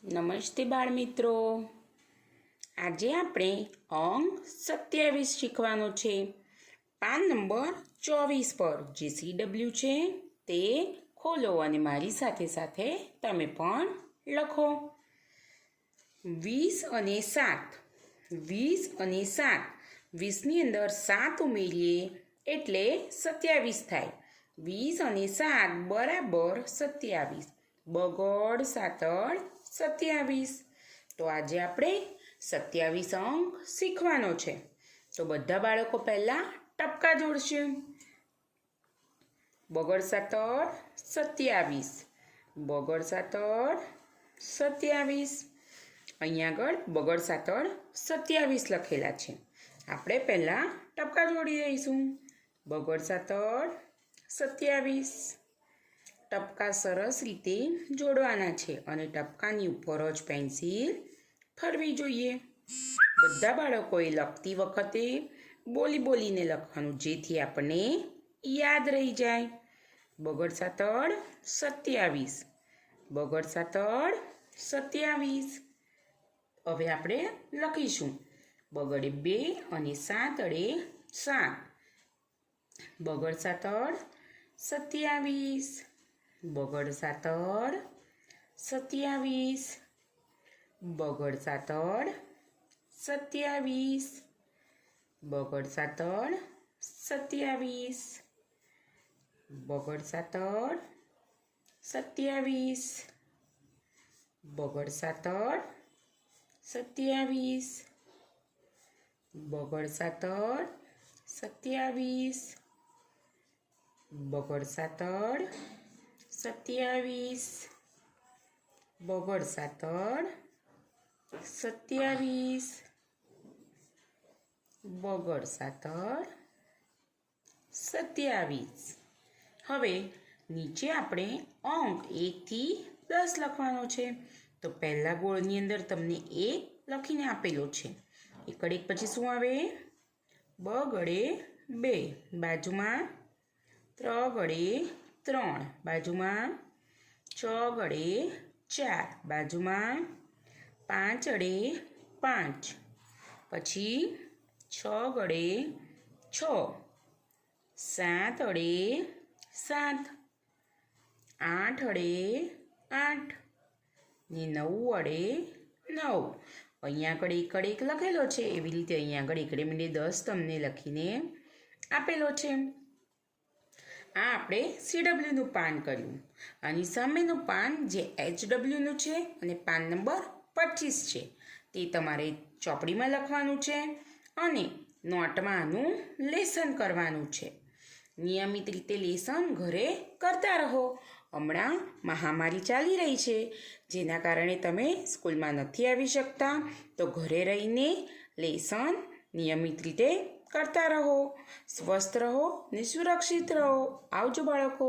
નમસ્તે બાળમિત્રો, આજે આપણે અંક 27 શીખવાનો છે. પાન નંબર 24 પર જે CW છે તે ખોલો અને મારી સાથે સાથે તમે પણ લખો. 20 અને 7, 20 અને 7, 20ની અંદર 7 ઉમેરીએ એટલે 27 થાય. 20 અને 7 બરાબર 27. બગડ સાતડ 27. તો આજે આપણે 27 અંક શીખવાનો છે. તો બધા બાળકો પહેલાં ટપકા જોડશે. બગડ સાતડ 27, બગડ સાતડ 27. અહીંયા આગળ બગડ સાતડ 27 લખેલા છે. આપણે પહેલાં ટપકા જોડી દઈશું. બગડ સાતડ 27. ટપકા સરસ રીતે જોડવાના છે અને ટપકાની ઉપર જ પેન્સિલ ફરવી જોઈએ. બધા બાળકોએ લખતી વખતે બોલીને લખવાનું, જેથી આપણને યાદ રહી જાય. બગડ સાતડ 27, બગડ સાતડ 27. હવે આપણે લખીશું. બગડે 2 અને 7 અડે 7. બગડ સાતડ 27, બગડ સાતડ 27, બગડ સાતડ 27, બગડ સાતડ 27, બગડ સાતડ 27, બગડ સાતડ 27, બગડ સાતડ 27, બગડ સાતડ 27, બગડ સાતડ 27, બગડ સાતડ 27. હવે નીચે આપણે અંક 1 થી 10 લખવાનો છે. તો પહેલા ગોળની અંદર તમને 1 લખીને આપેલો છે. એકડ 1 પછી શું આવે? બગડે 2, બાજુમાં 3 ગડે 3, બાજુમાં 6 ગડે 4, બાજુમાં 5 અડે 5, પછી 6 ગડે 6, 7 અડે 7, 8 અડે 8 ને 9 અડે 9. અહીંયા આગળ એકડ 1 લખેલો છે, એવી રીતે અહીંયા આગળ એકડે મીંડે 10 તમને લખીને આપેલો છે. આ આપણે CWનું પાન કર્યું. આની સામેનું પાન જે HWનું છે અને પાન નંબર 25 છે તે તમારે ચોપડીમાં લખવાનું છે અને નોટમાં આનું લેસન કરવાનું છે. નિયમિત રીતે લેસન ઘરે કરતા રહો. હમણાં મહામારી ચાલી રહી છે, જેના કારણે તમે સ્કૂલમાં નથી આવી શકતા. તો ઘરે રહીને લેસન નિયમિત રીતે કરતા રહો. સ્વસ્થ રહો ને સુરક્ષિત રહો. આવજો બાળકો.